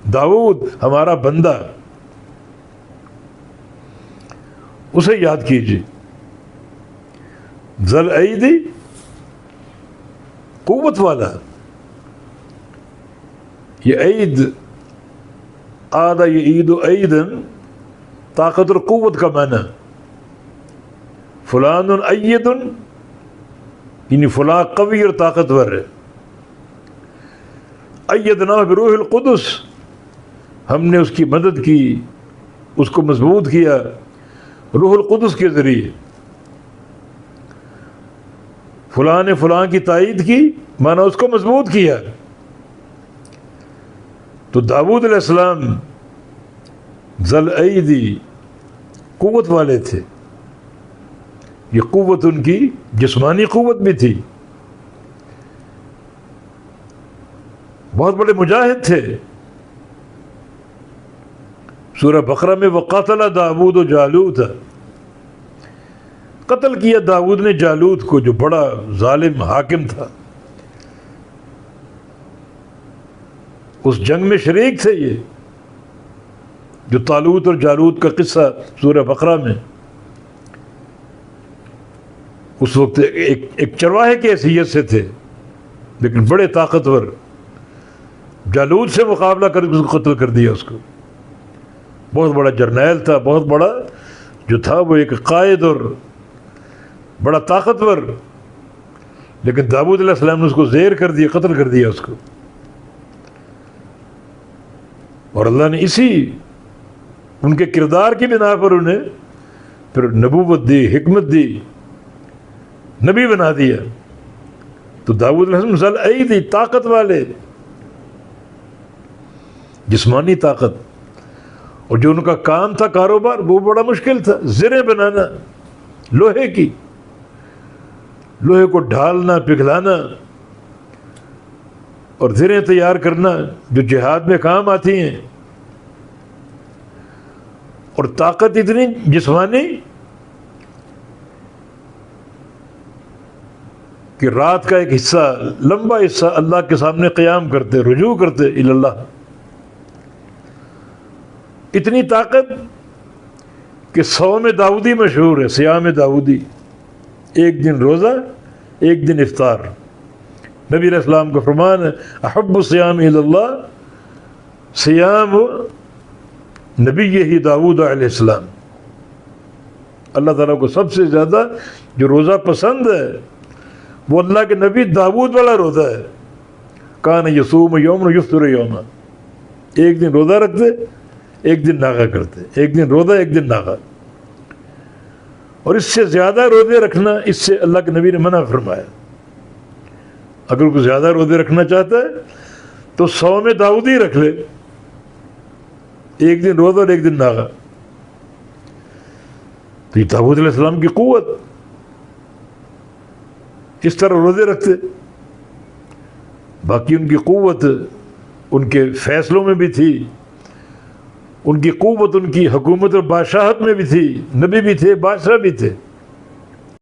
داؤد ہمارا بندہ، اسے یاد کیجیے. ذل ایدی، قوت والا. یہ عید آدھا یہ عید و عیدن طاقت اور قوت کا معنی. فلان ایدٌ یعنی فلاں قوی اور طاقتور ہے. ایدنا بروح القدس، ہم نے اس کی مدد کی، اس کو مضبوط کیا روح القدس کے ذریعے. فلاں نے فلاں کی تائید کی، مانا اس کو مضبوط کیا. تو داؤد علیہ السلام ذل ایدی قوت والے تھے. یہ قوت ان کی جسمانی قوت بھی تھی. بہت بڑے مجاہد تھے. سورہ بقرہ میں وقاتل داؤد و جالوت، قتل کیا داؤد نے جالوت کو جو بڑا ظالم حاکم تھا. اس جنگ میں شریک تھے یہ، جو طالوت اور جالوت کا قصہ سورہ بقرہ میں. اس وقت ایک چرواہے کی حیثیت سے تھے لیکن بڑے طاقتور. جالوت سے مقابلہ کر کے اس کو قتل کر دیا. اس کو بہت بڑا جرنیل تھا، بہت بڑا جو تھا وہ ایک قائد اور بڑا طاقتور. لیکن داؤد علیہ السلام نے اس کو زیر کر دیا، قتل کر دیا اس کو. اور اللہ نے اسی ان کے کردار کی بنا پر انہیں پھر نبوت دی، حکمت دی، نبی بنا دیا. تو داؤد علیہ السلام ذل ایدی، طاقت والے، جسمانی طاقت. اور جو ان کا کام تھا کاروبار وہ بڑا مشکل تھا. زریں بنانا لوہے کی، لوہے کو ڈھالنا، پگھلانا اور زریں تیار کرنا جو جہاد میں کام آتی ہیں. اور طاقت اتنی جسمانی کہ رات کا ایک حصہ، لمبا حصہ اللہ کے سامنے قیام کرتے، رجوع کرتے الی اللہ. اتنی طاقت کہ صوم داؤدی مشہور ہے، صیام داؤدی. ایک دن روزہ، ایک دن افطار. نبی علیہ السلام کا فرمان ہے احب الصیام الی اللہ صیام نبی داؤد علیہ السلام. اللہ تعالیٰ کو سب سے زیادہ جو روزہ پسند ہے وہ اللہ کے نبی داؤد والا روزہ ہے. کان یصوم یوم و یفطر یوم، ایک دن روزہ رکھتے، ایک دن ناغہ کرتے. ایک دن روزہ، ایک دن ناغہ. اور اس سے زیادہ روزے رکھنا، اس سے اللہ کے نبی نے منع فرمایا. اگر کوئی زیادہ روزے رکھنا چاہتا ہے تو صوم داؤدی رکھ لے، ایک دن روزہ اور ایک دن ناغہ. تو یہ داؤد علیہ السلام کی قوت، اس طرح روزے رکھتے. باقی ان کی قوت ان کے فیصلوں میں بھی تھی، ان کی قوت ان کی حکومت اور بادشاہت میں بھی تھی. نبی بھی تھے، بادشاہ بھی تھے.